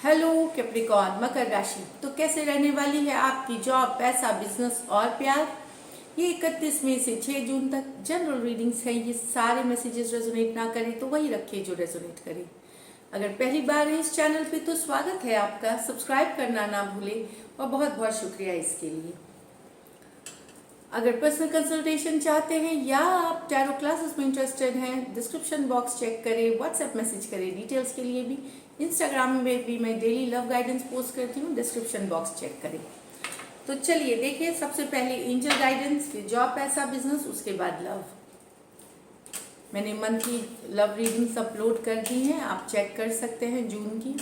Hello Capricorn मकर राशि। तो कैसे रहने वाली है आपकी जॉब, पैसा, बिजनेस और प्यार। ये 31 मई से 6 जून तक जनरल रीडिंग्स है। ये सारे मैसेजेस रेजोनेट ना करें तो वही रखें जो रेजोनेट करे। अगर पहली बार है इस चैनल पे तो स्वागत है आपका, सब्सक्राइब करना ना भूलें और बहुत बहुत शुक्रिया इसके लिए। अगर पर्सनल कंसल्टेशन चाहते हैं या आप टैरो क्लासेस में इंटरेस्टेड हैं, डिस्क्रिप्शन बॉक्स चेक करें, व्हाट्सएप मैसेज करें डिटेल्स के लिए भी। इंस्टाग्राम में भी मैं डेली लव गाइडेंस पोस्ट करती हूँ, डिस्क्रिप्शन बॉक्स चेक करें। तो चलिए देखिए, सबसे पहले एंजल गाइडेंस, फिर जॉब, पैसा, बिजनेस, उसके बाद लव। मैंने मंथली लव रीडिंग्स अपलोड कर दी हैं, आप चेक कर सकते हैं जून की।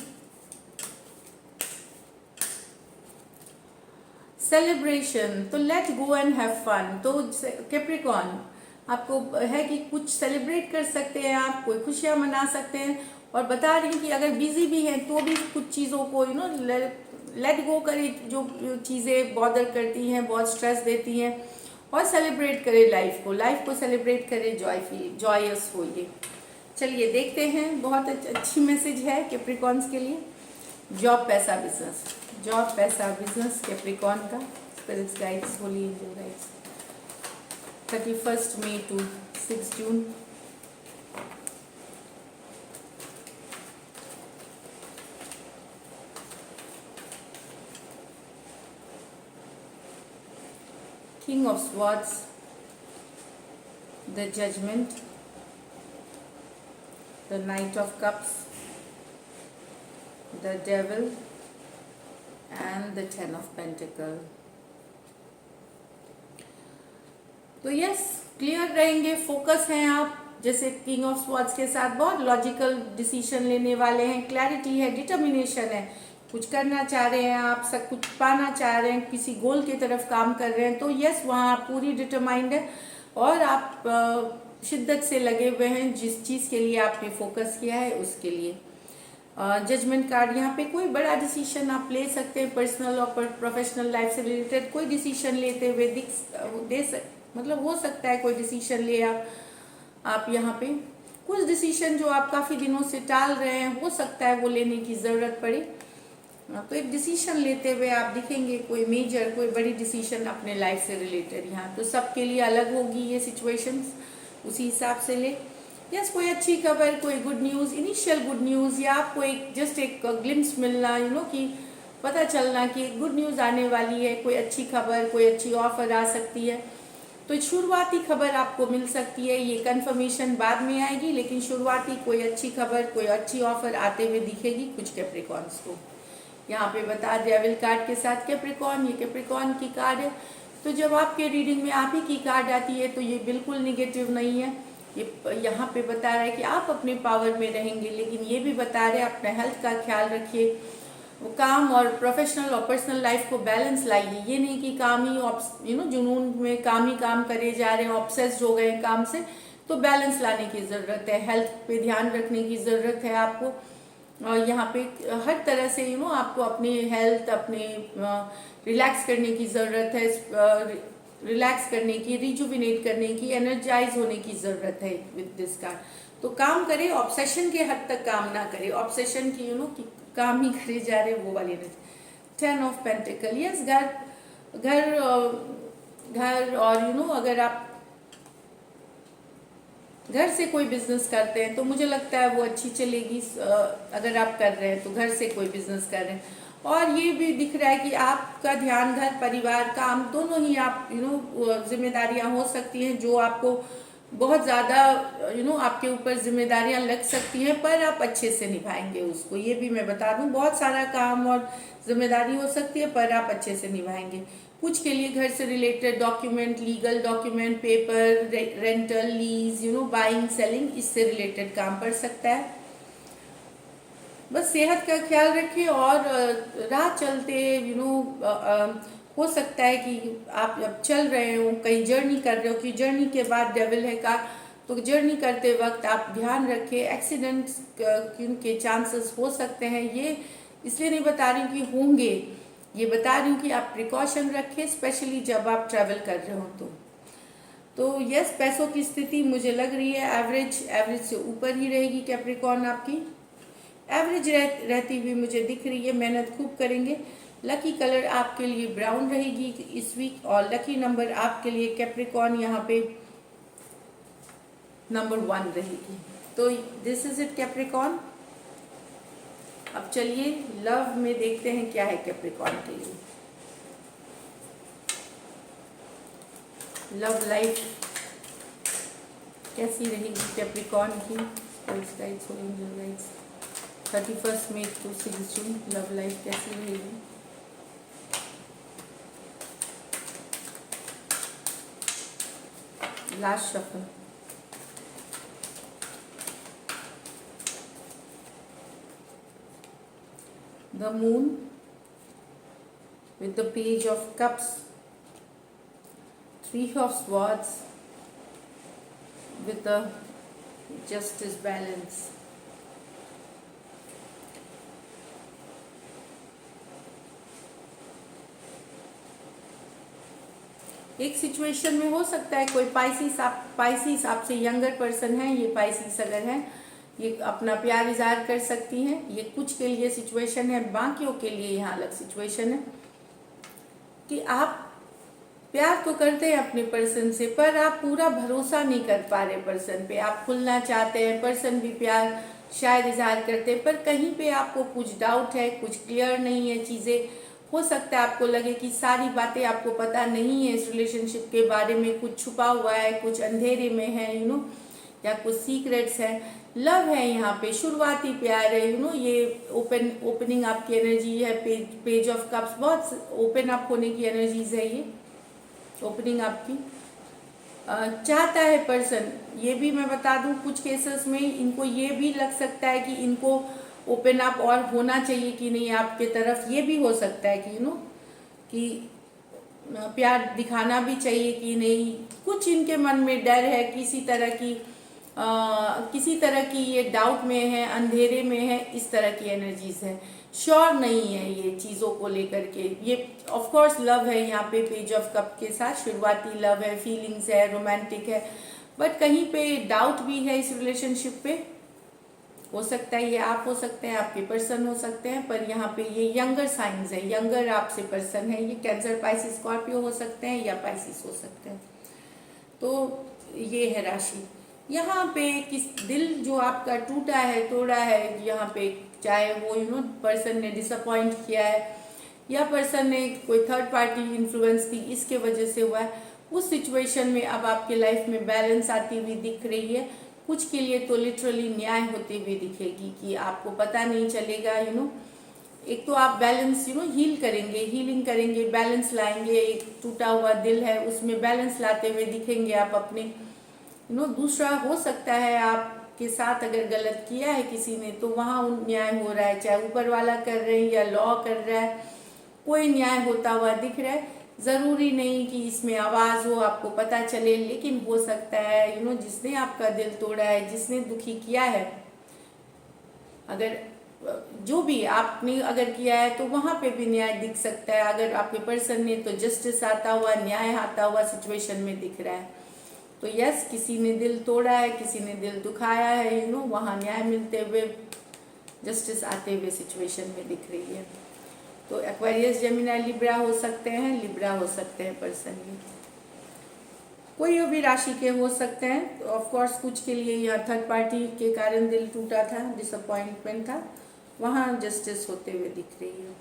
सेलिब्रेशन, तो let go and have fun. तो कैप्रिकॉर्न आपको है कि कुछ सेलिब्रेट कर सकते हैं, आप कोई खुशियां मना सकते हैं। और बता रही हूँ कि अगर बिजी भी हैं तो भी कुछ चीज़ों को लेट गो करें, जो चीज़ें बॉदर करती हैं, बहुत स्ट्रेस देती हैं, और सेलिब्रेट करें लाइफ को सेलिब्रेट करें, जॉयस होइए। चलिए देखते हैं, बहुत अच्छी मैसेज है कैप्रिकॉर्न्स के लिए। जॉब, पैसा, बिजनेस। जॉब, पैसा, बिजनेस कैप्रिकॉर्न का spirits guides, holy angel guides 31 मई टू 6 जून। King of Swords, the Judgment, the Knight of Cups, the Devil and the 10 of Pentacles. तो यस, क्लियर रहेंगे, फोकस हैं आप। जैसे किंग ऑफ स्वॉर्ड्स के साथ बहुत लॉजिकल डिसीजन लेने वाले हैं, क्लैरिटी है, डिटर्मिनेशन है, कुछ करना चाह रहे हैं आप, सब कुछ पाना चाह रहे हैं, किसी गोल की तरफ काम कर रहे हैं। तो यस, वहाँ आप पूरी डिटरमाइंड है और आप शिद्दत से लगे हुए हैं जिस चीज़ के लिए आपने फोकस किया है उसके लिए। जजमेंट कार्ड, यहाँ पे कोई बड़ा डिसीजन आप ले सकते हैं, पर्सनल और प्रोफेशनल लाइफ से रिलेटेड कोई डिसीजन लेते हुए मतलब हो सकता है कोई डिसीजन ले आप यहाँ पे कुछ डिसीजन जो आप काफ़ी दिनों से टाल रहे हैं, हो सकता है वो लेने की ज़रूरत पड़े। तो एक डिसीजन लेते हुए आप दिखेंगे, कोई मेजर, कोई बड़ी डिसीजन अपने लाइफ से रिलेटेड। यहाँ तो सबके लिए अलग होगी ये सिचुएशंस, उसी हिसाब से ले। यस, कोई अच्छी खबर, कोई good news, initial good news, या आपको जस्ट एक ग्लिम्स मिलना, कि पता चलना कि गुड न्यूज़ आने वाली है, कोई अच्छी खबर, कोई अच्छी ऑफर आ सकती है। तो शुरुआती खबर आपको मिल सकती है, ये कंफर्मेशन बाद में आएगी, लेकिन शुरुआती कोई अच्छी खबर, कोई अच्छी ऑफर आते हुए दिखेगी कुछ कैप्रिकॉर्न्स को। यहाँ पे बता डेविल कार्ड के साथ कैप्रिकॉर्न, ये कैप्रिकॉर्न की कार्ड है। तो जब आपके रीडिंग में आप ही की कार्ड आती है तो ये बिल्कुल निगेटिव नहीं है। ये यहाँ पे बता रहा है कि आप अपने पावर में रहेंगे, लेकिन ये भी बता रहे हैं अपने हेल्थ का ख्याल रखिए, काम और प्रोफेशनल और पर्सनल लाइफ को बैलेंस लाइए। ये नहीं कि काम ही जुनून में काम ही काम करे जा रहे हैं, ऑब्सेस्ड हो गए काम से। तो बैलेंस लाने की ज़रूरत है, हेल्थ पे ध्यान रखने की ज़रूरत है आपको। और यहाँ पे हर तरह से आपको अपनी हेल्थ, अपने रिलैक्स करने की ज़रूरत है, रिलैक्स करने की, रिजुविनेट करने की, एनर्जाइज होने की ज़रूरत है विद दिस कार्ड। तो काम करे, ऑब्सेशन के हद तक काम ना करे, ऑब्सेशन की कि काम ही करे जा रहे, वो वाली नहीं। 10 ऑफ पेंटिकल, यस, घर और अगर आप घर से कोई बिजनेस करते हैं तो मुझे लगता है वो अच्छी चलेगी। अगर आप कर रहे हैं तो घर से कोई बिजनेस कर रहे हैं। और ये भी दिख रहा है कि आपका ध्यान घर, परिवार, काम दोनों ही आप जिम्मेदारियां हो सकती हैं जो आपको बहुत ज़्यादा आपके ऊपर जिम्मेदारियां लग सकती हैं, पर आप अच्छे से निभाएंगे उसको। ये भी मैं बता दूं, बहुत सारा काम और जिम्मेदारी हो सकती है पर आप अच्छे से निभाएंगे। कुछ के लिए घर से related document, legal document, paper, rental, lease, buying, selling, इससे रिलेटेड काम पड़ सकता है। बस सेहत का ख्याल रखें और राह चलते हो सकता है कि आप जब चल रहे हो, कहीं जर्नी कर रहे हो, कि जर्नी के बाद डेविल है का, तो जर्नी करते वक्त आप ध्यान रखें, एक्सीडेंट्स के चांसेस हो सकते हैं। ये इसलिए नहीं बता रही हूँ कि होंगे, ये बता रही हूँ कि आप प्रिकॉशन रखें, स्पेशली जब आप ट्रैवल कर रहे हो। तो यस, पैसों की स्थिति मुझे लग रही है एवरेज से ऊपर ही रहेगी कैप्रिकॉर्न आपकी। एवरेज रहती हुई मुझे दिख रही है, मेहनत खूब करेंगे। लकी कलर आपके लिए ब्राउन रहेगी इस वीक, और लकी नंबर आपके लिए कैप्रिकॉर्न यहाँ पे नंबर 1 रहेगी। तो दिस इज इट कैप्रिकॉर्न। अब चलिए लव में देखते हैं क्या है कैप्रिकॉर्न के लिए। लव लाइफ कैसी रहेगी कैप्रिकॉर्न की? 31 मई to 6 जून लव लाइफ कैसी रहेगी? Last shuffle. The moon with the page of cups, 3 of swords with the justice balance. एक सिचुएशन में हो सकता है कोई पाइसिस आपसे यंगर पर्सन है, ये पाइसिस अगर है ये अपना प्यार इजहार कर सकती हैं। ये कुछ के लिए सिचुएशन है, बाकियों के लिए यहाँ अलग सिचुएशन है कि आप प्यार तो करते हैं अपने पर्सन से, पर आप पूरा भरोसा नहीं कर पा रहे पर्सन पे। आप खुलना चाहते हैं, पर्सन भी प्यार शायद इजहार करते हैं, पर कहीं पे आपको कुछ डाउट है, कुछ क्लियर नहीं है चीज़ें। हो सकता है आपको लगे कि सारी बातें आपको पता नहीं है इस रिलेशनशिप के बारे में, कुछ छुपा हुआ है, कुछ अंधेरे में है, या कुछ सीक्रेट्स है। लव है यहाँ पे, शुरुआती प्यार है, ये ओपनिंग आपकी एनर्जी है। पेज ऑफ कप्स बहुत ओपन अप होने की एनर्जीज है, ये ओपनिंग आपकी चाहता है पर्सन। ये भी मैं बता दूं, कुछ केसेस में इनको ये भी लग सकता है कि इनको ओपन अप और होना चाहिए कि नहीं आपके तरफ। ये भी हो सकता है कि कि प्यार दिखाना भी चाहिए कि नहीं। कुछ इनके मन में डर है, किसी तरह की ये डाउट में है, अंधेरे में है, इस तरह की एनर्जीज है। श्योर नहीं है ये चीज़ों को लेकर के। ये ऑफ कोर्स लव है यहाँ पे पेज ऑफ कप के साथ, शुरुआती लव है, फीलिंग्स है, रोमांटिक है, बट कहीं पे डाउट भी है इस रिलेशनशिप पे। हो सकता है ये आप हो सकते हैं, आपके पर्सन हो सकते हैं, पर यहाँ पे ये यंगर साइंस है, यंगर आपसे पर्सन है। ये कैंसर, पाइसिस, स्कॉर्पियो हो सकते हैं या पाइसिस हो सकते हैं। तो ये है राशि। यहाँ पे किस दिल जो आपका टूटा है, तोड़ा है, यहाँ पे चाहे वो पर्सन ने डिसअपॉइंट किया है या पर्सन ने कोई थर्ड पार्टी इन्फ्लुएंस थी, इसके वजह से हुआ है। उस सिचुएशन में अब आपके लाइफ में बैलेंस आती हुई दिख रही है। कुछ के लिए तो लिटरली न्याय होते हुए दिखेगी कि आपको पता नहीं चलेगा। एक तो आप बैलेंस हीलिंग करेंगे, बैलेंस लाएंगे। एक टूटा हुआ दिल है, उसमें बैलेंस लाते हुए दिखेंगे आप अपने। दूसरा हो सकता है आपके साथ अगर गलत किया है किसी ने, तो वहाँ न्याय हो रहा है, चाहे ऊपर वाला कर रहे हैं या लॉ कर रहा है, कोई न्याय होता हुआ दिख रहा है। ज़रूरी नहीं कि इसमें आवाज़ हो, आपको पता चले, लेकिन हो सकता है जिसने आपका दिल तोड़ा है, जिसने दुखी किया है, अगर जो भी आपने अगर किया है, तो वहाँ पे भी न्याय दिख सकता है। अगर आपके पर्सन ने, तो जस्टिस आता हुआ, न्याय आता हुआ सिचुएशन में दिख रहा है। तो यस, किसी ने दिल तोड़ा है, किसी ने दिल दुखाया है, वहाँ न्याय मिलते हुए, जस्टिस आते हुए सिचुएशन में दिख रही है। तो एक्वेरियस, जेमिनी, लिब्रा हो सकते हैं, लिब्रा हो सकते हैं पर्सन ये, कोई भी राशि के हो सकते हैं। तो ऑफ कोर्स कुछ के लिए यहाँ थर्ड पार्टी के कारण दिल टूटा था, डिसअपॉइंटमेंट था, वहाँ जस्टिस होते हुए दिख रही है।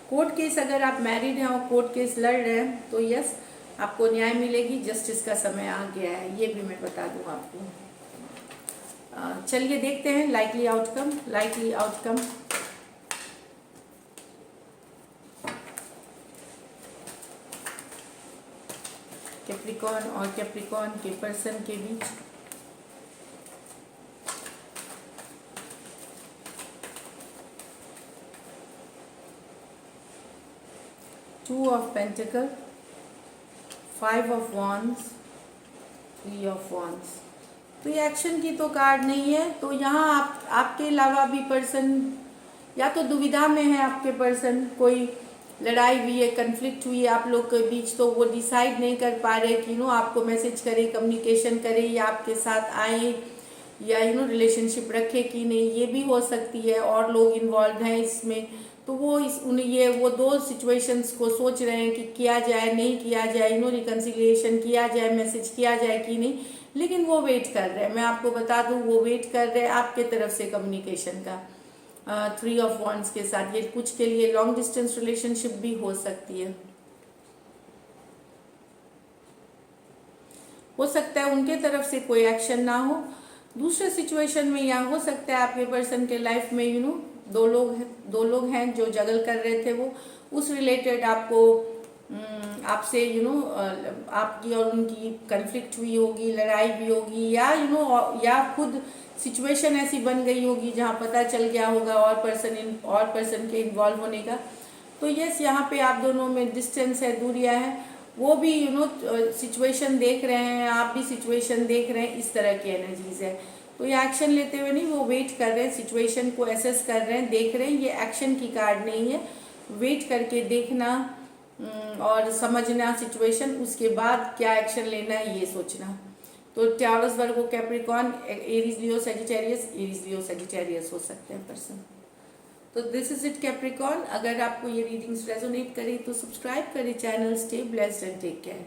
कोर्ट केस, अगर आप मैरिड हैं और कोर्ट केस लड़ रहे हैं, तो यस आपको न्याय मिलेगी, जस्टिस का समय आ गया है, ये भी मैं बता दूं आपको। चलिए देखते हैं लाइकली आउटकम। कैप्रिकॉर्न और कैप्रिकॉर्न के पर्सन के बीच two of pentacles, 5 of wands, 3 of wands. तो ये एक्शन की तो कार्ड नहीं है। तो यहाँ आपके अलावा भी पर्सन या तो दुविधा में है, आपके पर्सन कोई लड़ाई हुई है, कन्फ्लिक्ट हुई है आप लोग के बीच, तो वो डिसाइड नहीं कर पा रहे कि आपको मैसेज करे, कम्युनिकेशन करे या आपके साथ आए, या रिलेशनशिप रखे कि नहीं, ये भी हो सकती है। और लोग इन्वॉल्व हैं इसमें, तो वो दो सिचुएशंस को सोच रहे हैं कि किया जाए नहीं किया जाए, रिकन्सिलिएशन किया जाए, मैसेज किया जाए कि नहीं, लेकिन वो वेट कर रहे हैं। मैं आपको बता दूं, वो वेट कर रहे हैं आपके तरफ से कम्युनिकेशन का। 3 ऑफ वॉन्ड्स के साथ ये कुछ के लिए लॉन्ग डिस्टेंस रिलेशनशिप भी हो सकती है। हो सकता है उनके तरफ से कोई एक्शन ना हो। दूसरे सिचुएशन में यहाँ हो सकता है आपके पर्सन के लाइफ में दो लोग हैं जो जगल कर रहे थे, वो उस रिलेटेड आपको आपसे आपकी और उनकी कन्फ्लिक्ट हुई होगी, लड़ाई भी होगी, या या खुद सिचुएशन ऐसी बन गई होगी जहाँ पता चल गया होगा और पर्सन के इन्वॉल्व होने का। तो यस, यहाँ पे आप दोनों में डिस्टेंस है, दूरियां हैं। वो भी सिचुएशन देख रहे हैं, आप भी सिचुएशन देख रहे हैं, इस तरह की एनर्जीज है। तो ये एक्शन लेते हुए नहीं, वो वेट कर रहे हैं, सिचुएशन को एसेस कर रहे हैं, देख रहे हैं। ये एक्शन की कार्ड नहीं है, वेट करके देखना और समझना सिचुएशन, उसके बाद क्या एक्शन लेना है ये सोचना। तो टॉरस, वर्गो, कैप्रिकॉर्न, एरीज, लियो, सजिटेरियस हो सकते हैं पर्सन। तो दिस इज इट कैप्रिकॉर्न। अगर आपको ये रीडिंग्स रेजोनेट करें तो सब्सक्राइब करें channel. Stay blessed and take care.